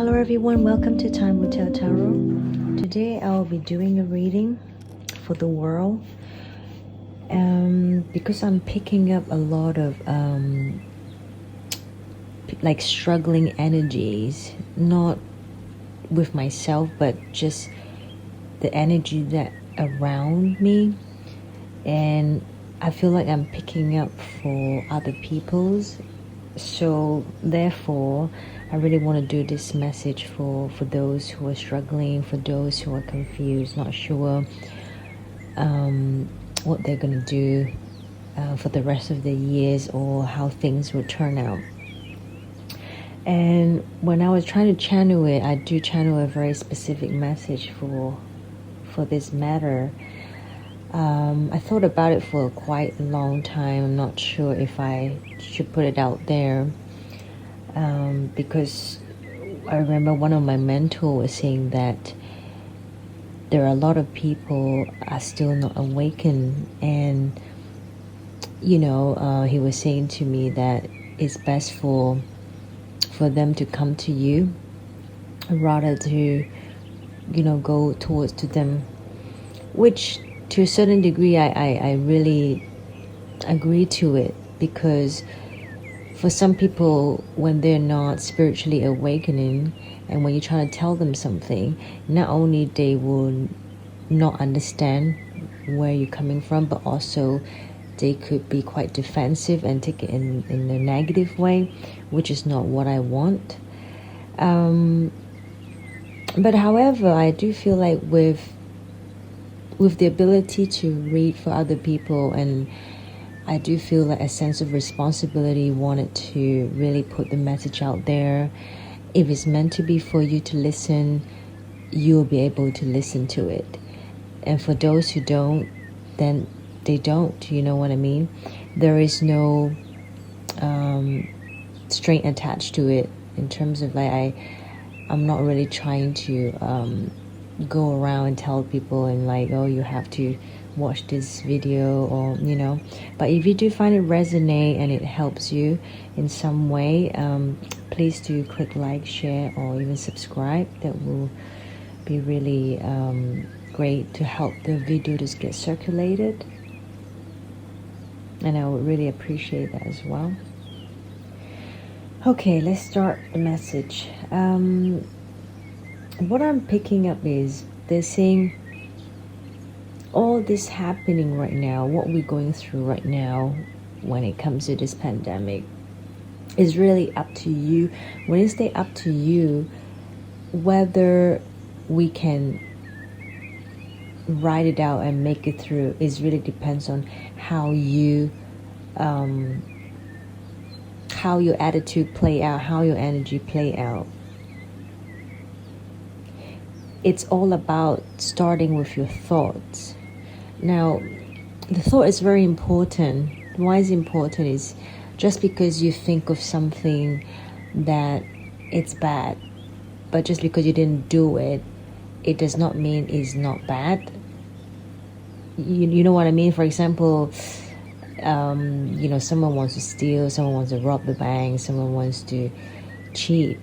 Hello everyone, welcome to Time Will Tell Tarot. Today I'll be doing a reading for the world because I'm picking up a lot of like struggling energies, not with myself but just the energy that around me, and I feel like I'm picking up for other people's. So therefore I really want to do this message for those who are struggling, for those who are confused, not sure what they're going to do for the rest of the years or how things will turn out. And when I was trying to channel it, I do channel a very specific message for this matter. I thought about it for quite a long time. I'm not sure if I should put it out there because I remember one of my mentors was saying that there are a lot of people are still not awakened, and he was saying to me that it's best for them to come to you rather to go towards to them, which to a certain degree I really agree to it, because for some people, when they're not spiritually awakening and when you're trying to tell them something, not only they will not understand where you're coming from, but also they could be quite defensive and take it in a negative way, which is not what I want. But however, I do feel like with the ability to read for other people, and I do feel like a sense of responsibility wanted to really put the message out there. If it's meant to be for you to listen, you'll be able to listen to it. And for those who don't, then they don't, you know what I mean? There is no string attached to it, in terms of like I'm not really trying to go around and tell people and like, oh, you have to watch this video, or but if you do find it resonate and it helps you in some way, please do click like, share, or even subscribe. That will be really great to help the video to get circulated, and I would really appreciate that as well. Okay, let's start the message. What I'm picking up is they're saying all this happening right now, what we're going through right now when it comes to this pandemic, is really up to you. When it's up to you, whether we can ride it out and make it through is really depends on how you how your attitude play out, how your energy play out. It's all about starting with your thoughts. Now, the thought is very important. Why is it important is just because you think of something that it's bad, but just because you didn't do it, it does not mean it's not bad. You know what I mean? For example, someone wants to steal, someone wants to rob the bank, someone wants to cheat.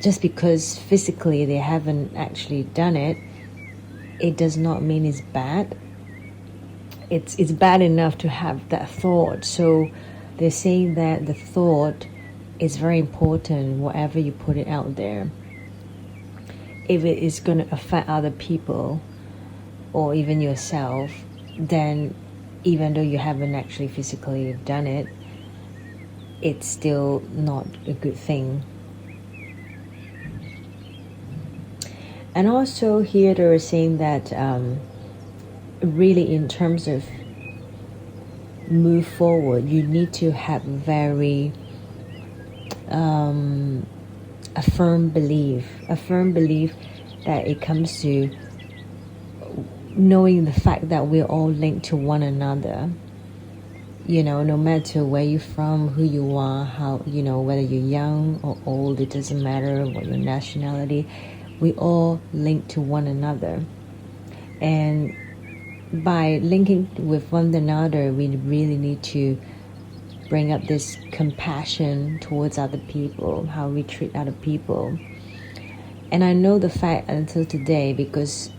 Just because physically they haven't actually done it, it does not mean it's bad. It's bad enough to have that thought. So they're saying that the thought is very important, whatever you put it out there. If it is going to affect other people or even yourself, then even though you haven't actually physically done it, it's still not a good thing. And also here they were saying that really in terms of move forward, you need to have very a firm belief that it comes to knowing the fact that we're all linked to one another. No matter where you're from, who you are, how, whether you're young or old, it doesn't matter what your nationality, we all link to one another. And by linking with one another, we really need to bring up this compassion towards other people, how we treat other people. And I know the fact until today, because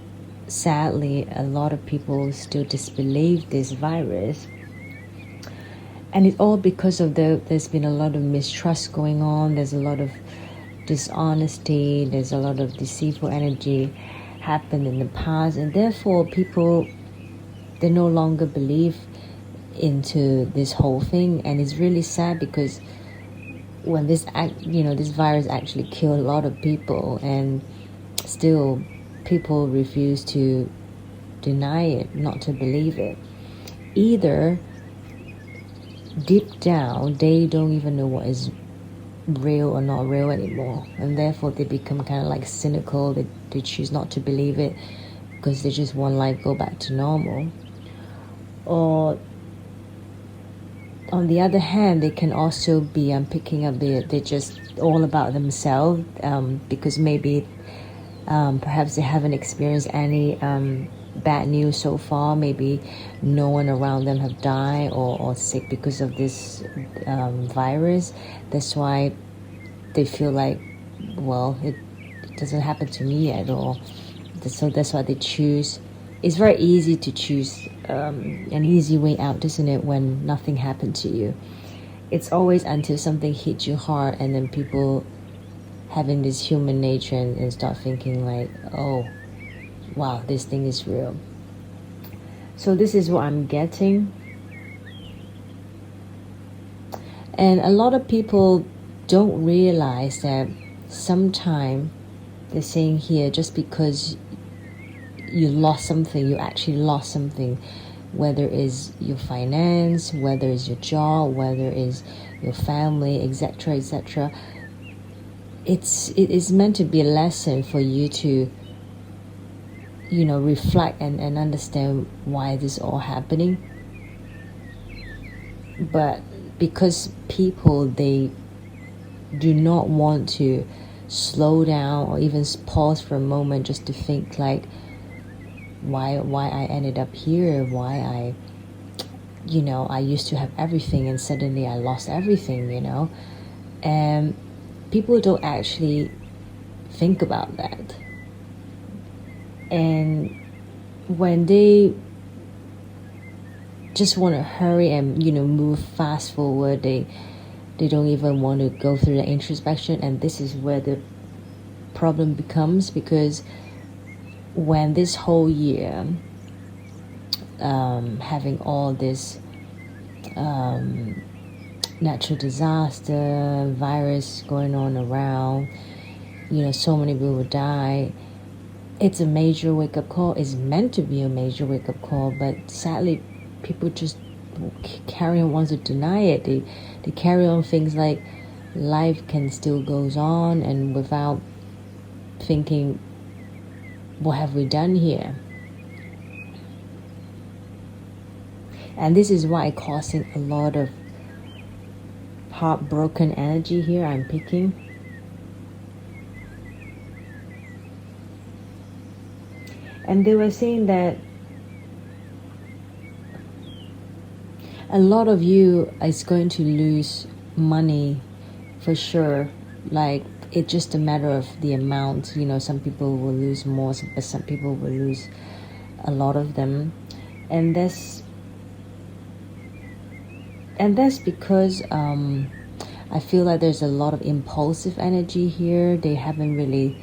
sadly a lot of people still disbelieve this virus, and it's all because of there's been a lot of mistrust going on. There's a lot of dishonesty, there's a lot of deceitful energy happened in the past, and therefore people, they no longer believe into this whole thing. And it's really sad, because when this virus actually killed a lot of people, and still people refuse to deny it, not to believe it. Either deep down they don't even know what is real or not real anymore, and therefore they become kind of like cynical. They choose not to believe it because they just want life go back to normal. Or on the other hand, they can also be picking up they're just all about themselves, because maybe perhaps they haven't experienced any bad news so far. Maybe no one around them have died or sick because of this virus. That's why they feel like, well, it doesn't happen to me at all. So that's why they choose. It's very easy to choose an easy way out, isn't it, when nothing happened to you? It's always until something hits you hard, and then people having this human nature and start thinking like, oh, wow, this thing is real. So this is what I'm getting. And a lot of people don't realize that sometimes they're saying here, just because you lost something, you actually lost something, whether it's your finance, whether it's your job, whether it's your family, etc., etc. It is meant to be a lesson for you to, reflect and understand why this is all happening. But because people, they do not want to slow down or even pause for a moment just to think like, why I ended up here, why I used to have everything and suddenly I lost everything, and people don't actually think about that. And when they just want to hurry and move fast forward, they don't even want to go through the introspection. And this is where the problem becomes, because when this whole year having all this natural disaster, virus going on around, so many people die, it's a major wake-up call. It's meant to be a major wake-up call, but sadly people just carry on, want to deny it. They carry on things like life can still goes on, and without thinking, what have we done here? And this is why causing a lot of heartbroken energy here I'm picking. And they were saying that a lot of you is going to lose money for sure. Like, it's just a matter of the amount. Some people will lose more, but some people will lose a lot of them. And that's because I feel like there's a lot of impulsive energy here. They haven't really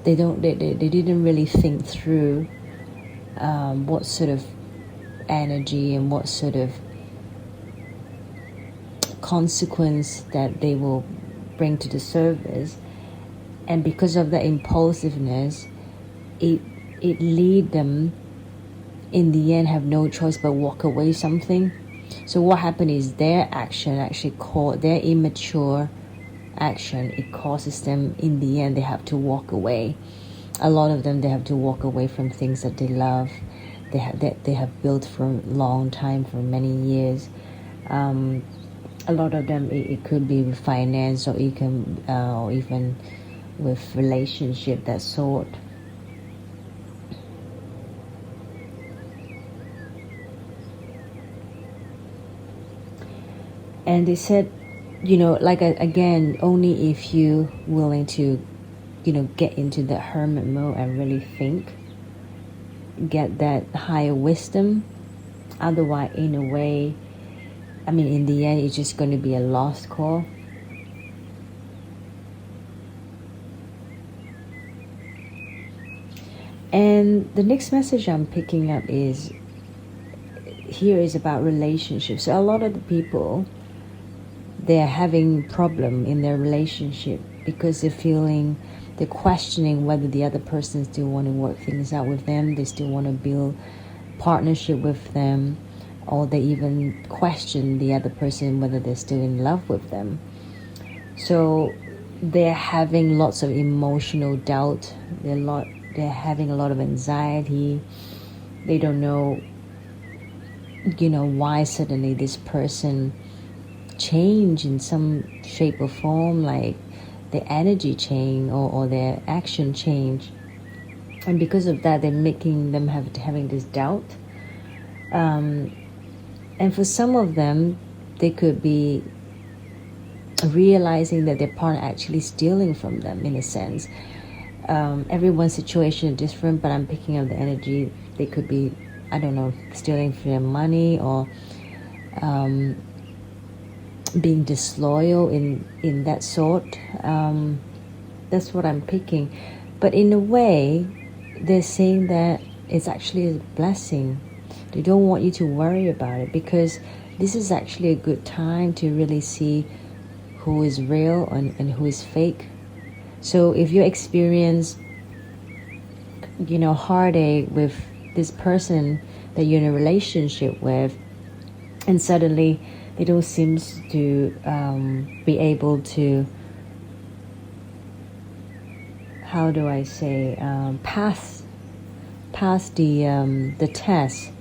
they didn't really think through what sort of energy and what sort of consequence that they will bring to the surface. And because of that impulsiveness, it lead them in the end have no choice but walk away something. So what happened is their action actually called their immature action. It causes them, in the end, they have to walk away. A lot of them, they have to walk away from things that they love, they have built for a long time, for many years. A lot of them, it could be with finance, or even with relationship, that sort. And they said again, only if you willing to, get into the hermit mode and really think, get that higher wisdom. Otherwise, in a way, in the end, it's just going to be a lost cause. And the next message I'm picking up is about relationships. So a lot of the people, they're having problem in their relationship because they're questioning whether the other person still want to work things out with them. They still want to build partnership with them, or they even question the other person whether they're still in love with them. So they're having lots of emotional doubt. They're having a lot of anxiety. They don't know, why suddenly this person change in some shape or form, like their energy change or their action change. And because of that, they're making them having this doubt. And for some of them, they could be realizing that their partner actually stealing from them, in a sense. Everyone's situation is different, but I'm picking up the energy. They could be, I don't know, stealing from their money, or being disloyal in that sort. That's what I'm picking. But in a way, they're saying that it's actually a blessing. They don't want you to worry about it, because this is actually a good time to really see who is real and who is fake. So if you experience, heartache with this person that you're in a relationship with, and suddenly they don't seem to be able to, how do I say, pass the test,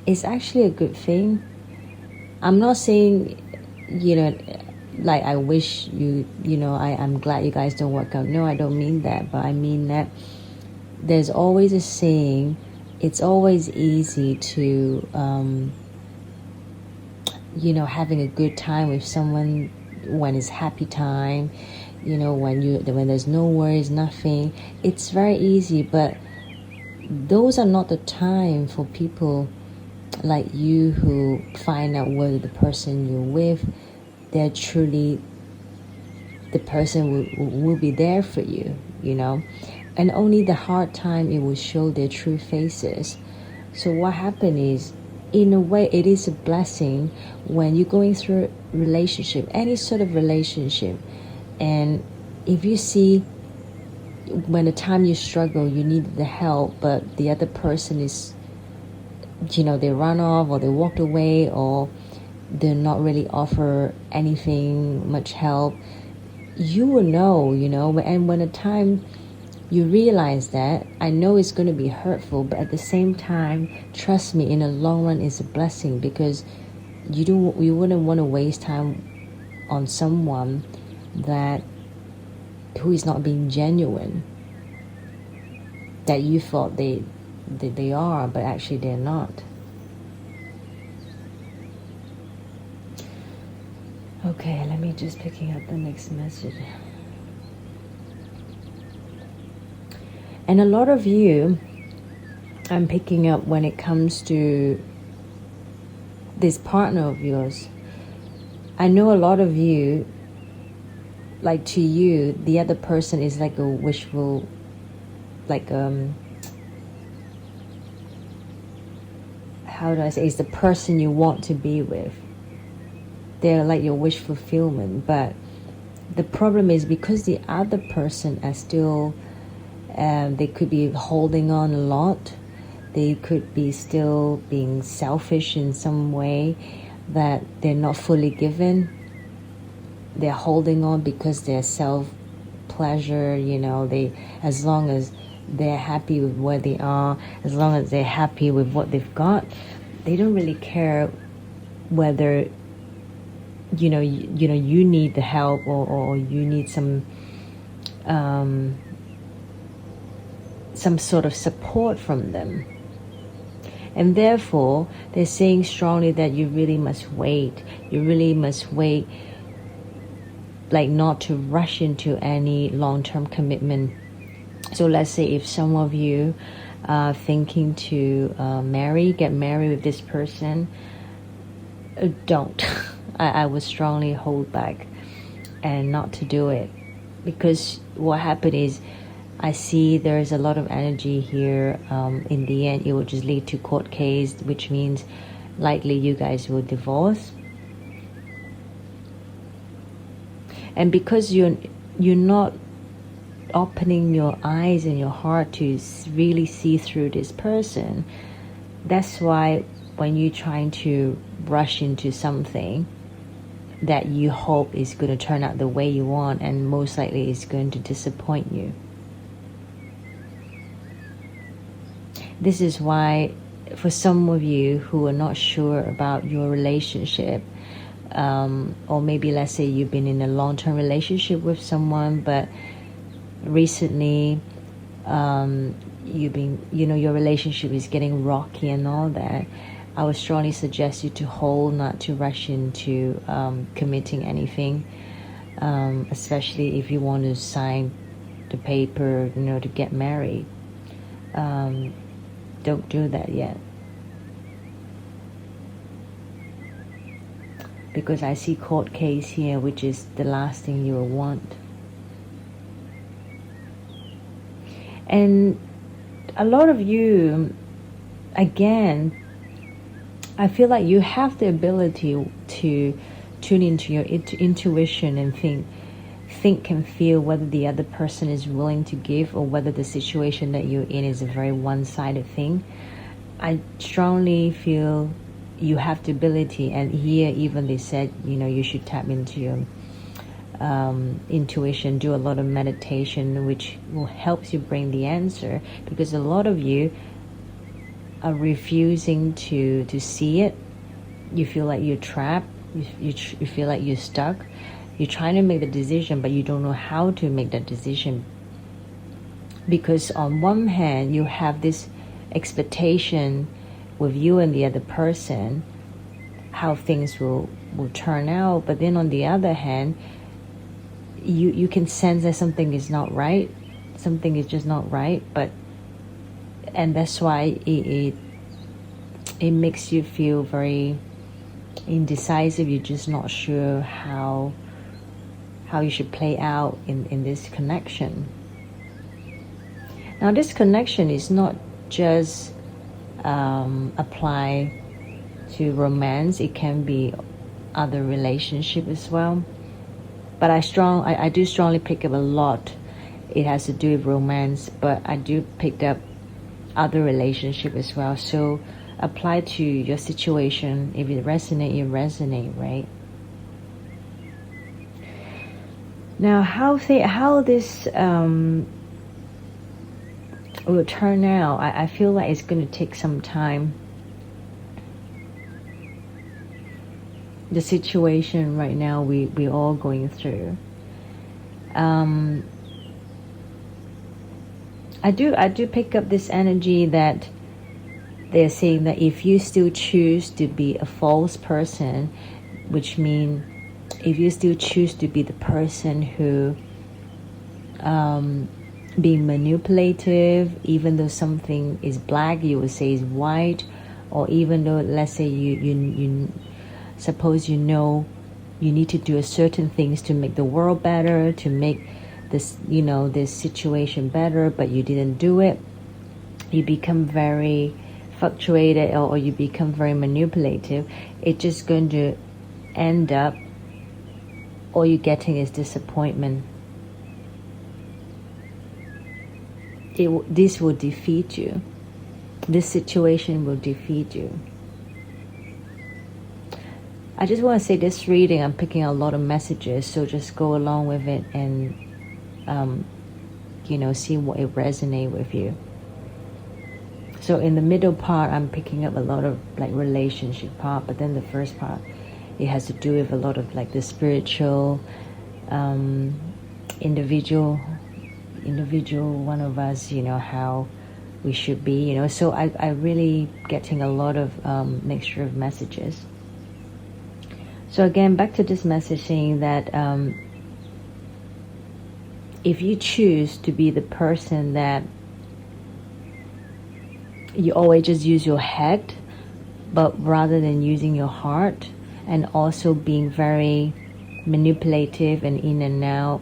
it's actually a good thing. I'm not saying, like I wish I'm glad you guys don't work out. No, I don't mean that. But I mean that there's always a saying, it's always easy to, having a good time with someone when it's happy time, when there's no worries, nothing. It's very easy, but those are not the time for people like you who find out whether the person you're with, they're truly the person will be there for you, and only the hard time it will show their true faces. So what happened is, in a way, it is a blessing when you're going through a relationship, any sort of relationship, and if you see when the time you struggle, you need the help, but the other person is, they run off, or they walked away, or they're not really offer anything, much help, you will know, and when the time you realize that, I know it's going to be hurtful, but at the same time, trust me, in the long run, it's a blessing, because you wouldn't want to waste time on someone who is not being genuine, that you thought they are, but actually they're not. Okay, let me just picking up the next message. And a lot of you, I'm picking up when it comes to this partner of yours, I know a lot of you, like to you, the other person is like a wishful, like how do I say, it's the person you want to be with. They're like your wish fulfillment, but the problem is because the other person are still, they could be holding on a lot. They could be still being selfish in some way, that they're not fully given. They're holding on because they're self-pleasure, they, as long as they're happy with where they are, as long as they're happy with what they've got, they don't really care whether you need the help, or you need some sort of support from them. And therefore, they're saying strongly that you really must wait. You really must wait like not to rush into any long-term commitment. So let's say if some of you are thinking to get married with this person, don't. I would strongly hold back and not to do it, because what happened is I see there's a lot of energy here. In the end, it will just lead to court case, which means likely you guys will divorce. And because you're not opening your eyes and your heart to really see through this person, that's why when you're trying to rush into something that you hope is going to turn out the way you want, and most likely is going to disappoint you. This is why for some of you who are not sure about your relationship, or maybe let's say you've been in a long-term relationship with someone, but recently your relationship is getting rocky and all that, I would strongly suggest you to hold, not to rush into committing anything, especially if you want to sign the paper, to get married. Don't do that yet, because I see court case here, which is the last thing you will want. And a lot of you, again, I feel like you have the ability to tune into your intuition and think and feel whether the other person is willing to give, or whether the situation that you're in is a very one-sided thing. I strongly feel you have the ability, and here even they said, you should tap into your intuition, do a lot of meditation, which will help you bring the answer, because a lot of you are refusing to see it. You feel like you're trapped, you feel like you're stuck. You're trying to make the decision, but you don't know how to make that decision, because on one hand you have this expectation with you and the other person how things will turn out, but then on the other hand you can sense that something is not right, something is just not right, and that's why it makes you feel very indecisive. You're just not sure how you should play out in this connection. Now, this connection is not just apply to romance. It can be other relationship as well. But I do strongly pick up a lot. It has to do with romance, but I do pick up other relationship as well. So apply to your situation. If it resonates, you resonate, right? Now, how this will turn out, I feel like it's going to take some time. The situation right now we're all going through. I do pick up this energy that they're saying that if you still choose to be a false person, which means if you still choose to be the person who being manipulative, even though something is black, you would say is white, or even though, let's say you suppose you need to do a certain things to make the world better, to make this this situation better, but you didn't do it, you become very fluctuated, or you become very manipulative. It's just going to end up, all you're getting is disappointment. This will defeat you. This situation will defeat you. I just want to say, this reading, I'm picking a lot of messages, so just go along with it and see what it resonates with you. So in the middle part, I'm picking up a lot of like relationship part, but then the first part, it has to do with a lot of like the spiritual, individual one of us, how we should be, so I really getting a lot of mixture of messages. So again, back to this message saying that if you choose to be the person that you always just use your head, but rather than using your heart, and also being very manipulative and in and out,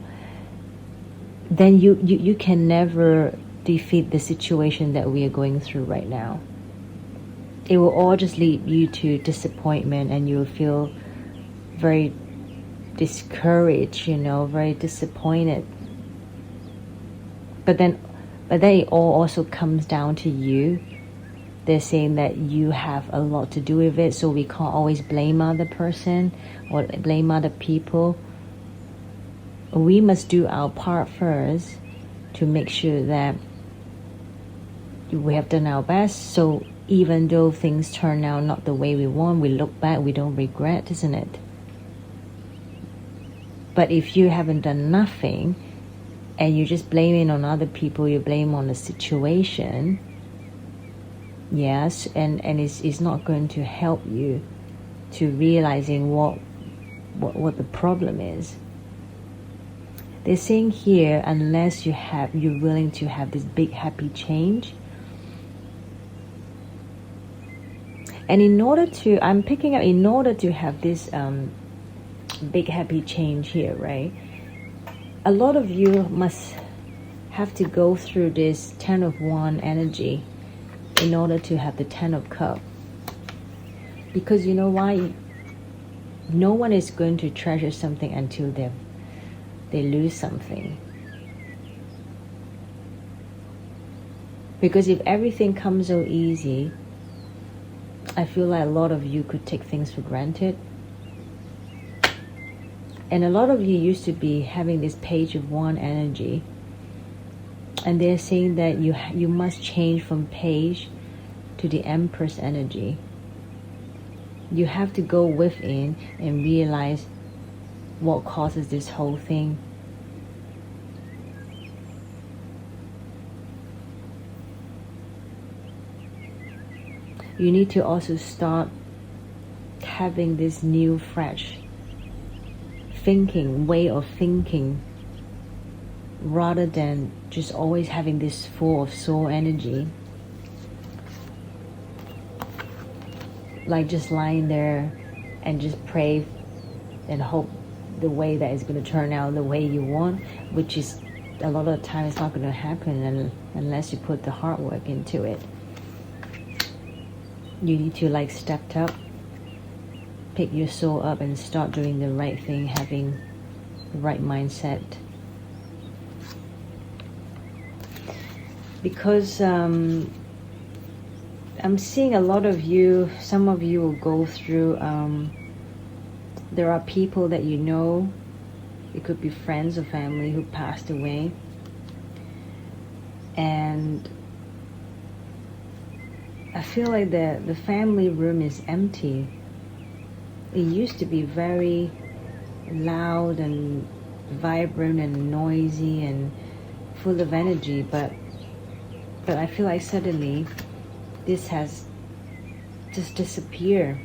then you can never defeat the situation that we are going through right now. It will all just lead you to disappointment, and you'll feel very discouraged, very disappointed. But then it all also comes down to you. They're saying that you have a lot to do with it, so we can't always blame other person or blame other people. We must do our part first to make sure that we have done our best, so even though things turn out not the way we want, we look back, we don't regret, isn't it? But if you haven't done nothing and you just blame it on other people, you blame on the situation, yes, and it's not going to help you to realizing what the problem is. They're saying here, unless you're willing to have this big happy change. And in order to have this big happy change here, right? A lot of you must have to go through this 10 of Wands energy in order to have the 10 of Cups. Because you know why? No one is going to treasure something until they lose something. Because if everything comes so easy, I feel like a lot of you could take things for granted. And a lot of you used to be having this Page of Wands energy. And they're saying that you must change from Page to the Empress energy. You have to go within and realize what causes this whole thing. You need to also start having this new, fresh way of thinking, rather than just always having this full of soul energy, like just lying there and just pray and hope the way that it's going to turn out the way you want, which is a lot of the time it's not going to happen unless you put the hard work into it. You need to step up, pick your soul up and start doing the right thing, having the right mindset. Because I'm seeing a lot of you, some of you will go through, there are people that you know, it could be friends or family who passed away. And I feel like the family room is empty. It used to be very loud and vibrant and noisy and full of energy, but I feel like suddenly this has just disappeared,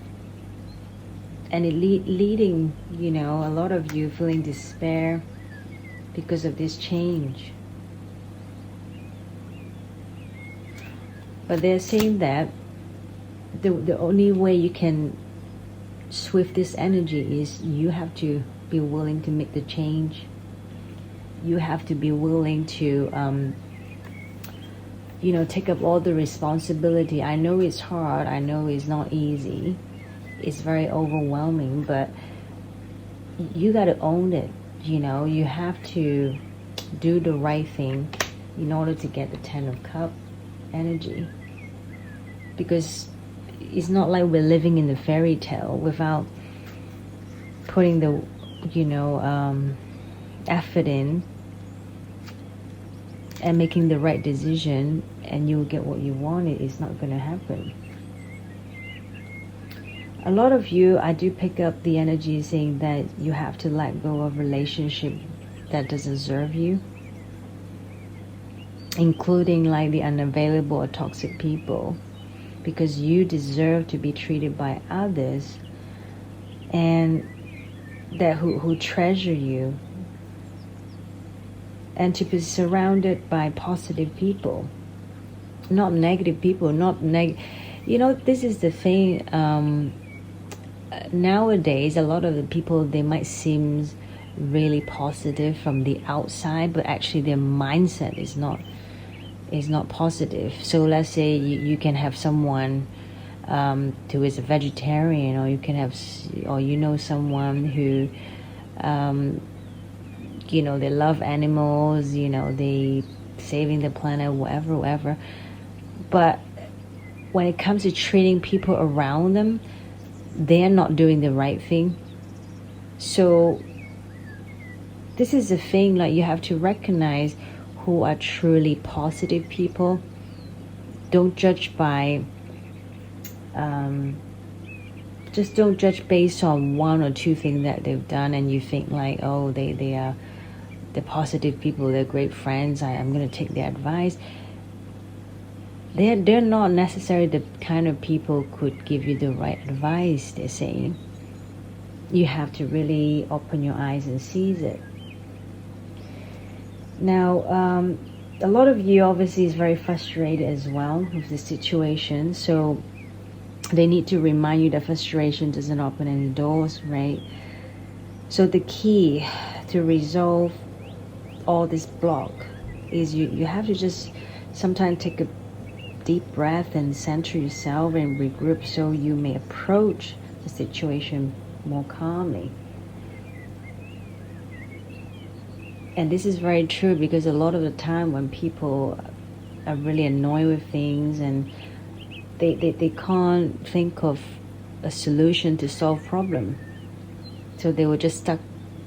and it leading a lot of you feeling despair because of this change. But they're saying that the only way you can swift this energy is you have to be willing to make the change. You have to be willing to take up all the responsibility. I know it's hard, I know it's not easy, it's very overwhelming, but you got to own it. You have to do the right thing in order to get the 10 of Cups energy. Because it's not like we're living in the fairy tale without putting the effort in and making the right decision, and you'll get what you want. It's not going to happen. A lot of you, I do pick up the energy saying that you have to let go of relationship that doesn't serve you, including like the unavailable or toxic people, because you deserve to be treated by others and that who treasure you and to be surrounded by positive people, not negative people, this is the thing. Nowadays, a lot of the people, they might seem really positive from the outside, but actually their mindset is not positive. So let's say you can have someone who is a vegetarian, or you can have, or someone who they love animals, they saving the planet, whatever. But when it comes to treating people around them, they're not doing the right thing. So this is the thing, like, you have to recognize who are truly positive people. Don't judge by just don't judge based on one or two things that they've done, and you think like, oh, they are the positive people, they're great friends, I'm going to take their advice. They're not necessarily the kind of people could give you the right advice, they're saying. You have to really open your eyes and seize it. Now, a lot of you obviously is very frustrated as well with the situation, so they need to remind you that frustration doesn't open any doors, right? So the key to resolve all this block is you have to just sometimes take a deep breath and center yourself and regroup, so you may approach the situation more calmly. And this is very true, because a lot of the time when people are really annoyed with things and they can't think of a solution to solve problem, so they were just stuck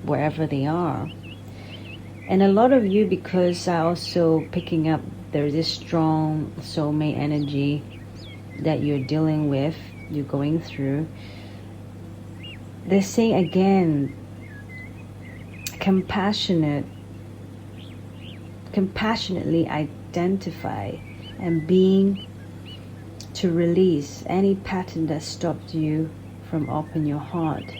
wherever they are. And a lot of you, because I also picking up, there's this strong soulmate energy that you're dealing with, you're going through. They're saying again, compassionately identify and being to release any pattern that stopped you from opening your heart.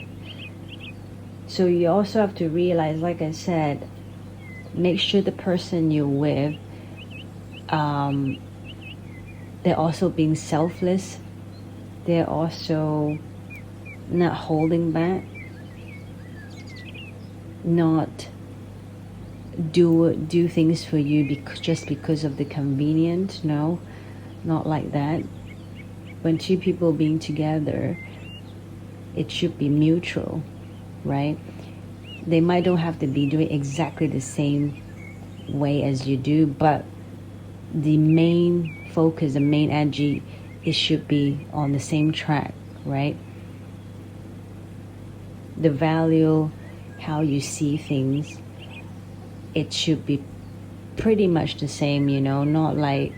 So you also have to realize, like I said, make sure the person you're with, they're also being selfless. They're also not holding back, not do things for you just because of the convenience. No, not like that. When two people being together, it should be mutual, right? They might don't have to be doing exactly the same way as you do, but the main focus, the main energy, it should be on the same track, right? The value, how you see things, it should be pretty much the same, not like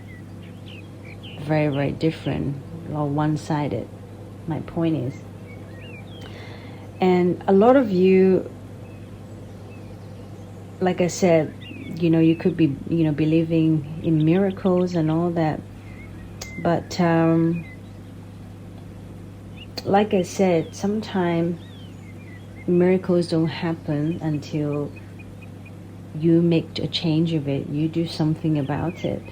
very, very different or one-sided. My point is. And a lot of you, like I said, you could be, believing in miracles and all that. But like I said, sometimes miracles don't happen until you make a change of it. You do something about it.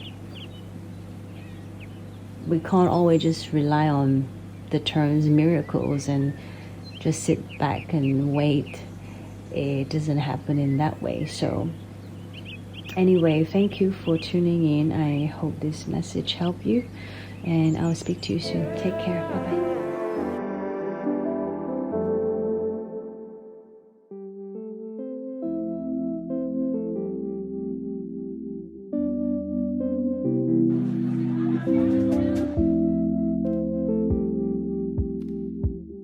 We can't always just rely on the terms miracles and just sit back and wait. It doesn't happen in that way. So anyway, thank you for tuning in. I hope this message helped you, and I'll speak to you soon. Take care. Bye-bye.